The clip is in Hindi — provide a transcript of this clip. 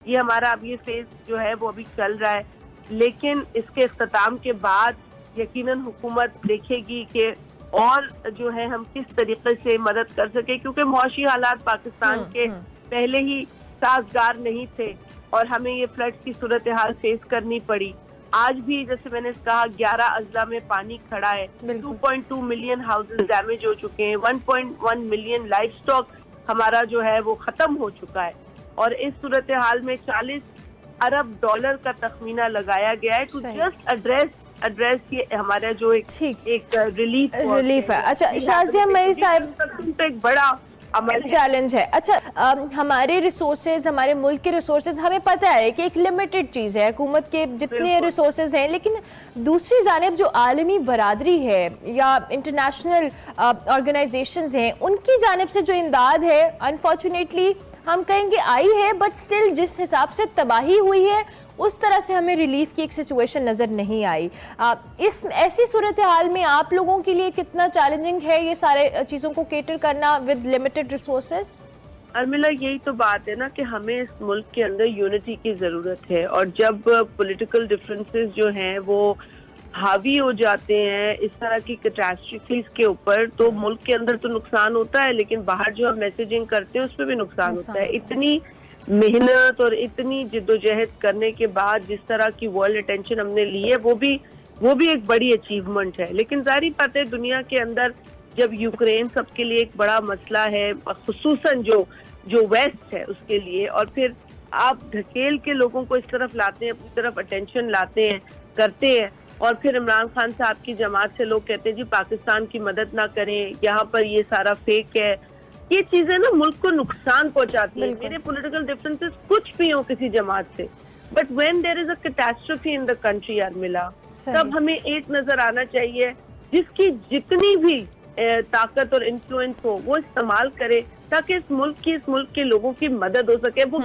ये हमारा अब ये फेज जो है वो अभी चल रहा है, लेकिन इसके इख्तिताम के बाद यकीनन हुकूमत देखेगी कि और जो है हम किस तरीके से मदद कर सके, क्योंकि मुआशी हालात पाकिस्तान के पहले ही साजगार नहीं थे और हमें ये फ्लड की सूरत हाल फेस करनी पड़ी। आज भी जैसे मैंने कहा 11 अजला में पानी खड़ा है, 2.2 मिलियन हाउसेस डैमेज हो चुके हैं, 1.1 मिलियन लाइफ स्टॉक हमारा जो है वो खत्म हो चुका है और इस सूरत हाल में 40 अरब डॉलर का तखमीना लगाया गया है टू जस्ट एड्रेस ये हमारा जो एक रिलीफ है। अच्छा शाजिया मरी साहब, तो एक बड़ा चैलेंज है। अच्छा हमारे रिसोर्सेज, हमारे मुल्क के रिसोर्सेज, हमें पता है कि एक लिमिटेड चीज़ है, हुकूमत के जितने रिसोर्सेज हैं, लेकिन दूसरी जानिब जो आलमी बरादरी है या इंटरनेशनल ऑर्गेनाइजेशंस हैं, उनकी जानिब से जो इमदाद है अनफॉर्चुनेटली हम कहेंगे आई है, बट स्टिल जिस हिसाब से तबाही हुई है उस तरह से हमें रिलीफ की एक सिचुएशन नज़र नहीं आई। इस ऐसी सूरत हाल में आप लोगों के लिए कितना चैलेंजिंग है ये सारे चीज़ों को केटर करना विद लिमिटेड रिसोर्सेज? अर्मिला, यही तो बात है ना कि हमें इस मुल्क के अंदर यूनिटी की ज़रूरत है, और जब पॉलिटिकल डिफरेंसेस जो हैं वो हावी हो जाते हैं इस तरह की कैटास्ट्रॉफीज के ऊपर, तो मुल्क के अंदर तो नुकसान होता है, लेकिन बाहर जो हम मैसेजिंग करते हैं उस पर भी नुकसान होता है। इतनी मेहनत और इतनी जिद्दोजहद करने के बाद जिस तरह की वर्ल्ड अटेंशन हमने ली है वो भी एक बड़ी अचीवमेंट है, लेकिन जाहिर बात है दुनिया के अंदर जब यूक्रेन सबके लिए एक बड़ा मसला है, खुसूसन जो वेस्ट है उसके लिए, और फिर आप ढकेल के लोगों को इस तरफ लाते हैं, अपनी तरफ अटेंशन लाते हैं, करते हैं, और फिर इमरान खान साहब की जमात से लोग कहते हैं जी पाकिस्तान की मदद ना करें, यहाँ पर ये सारा फेक है। ये चीजें ना मुल्क को नुकसान पहुंचाती है। मेरे पॉलिटिकल डिफरेंसेस कुछ भी हो किसी जमात से, but when there is a catastrophe in the country Urmila, तब हमें एक नजर आना चाहिए जिसकी जितनी भी ताकत और इन्फ्लुएंस हो वो इस्तेमाल करे ताकि इस मुल्क के लोगों की मदद हो सके। वो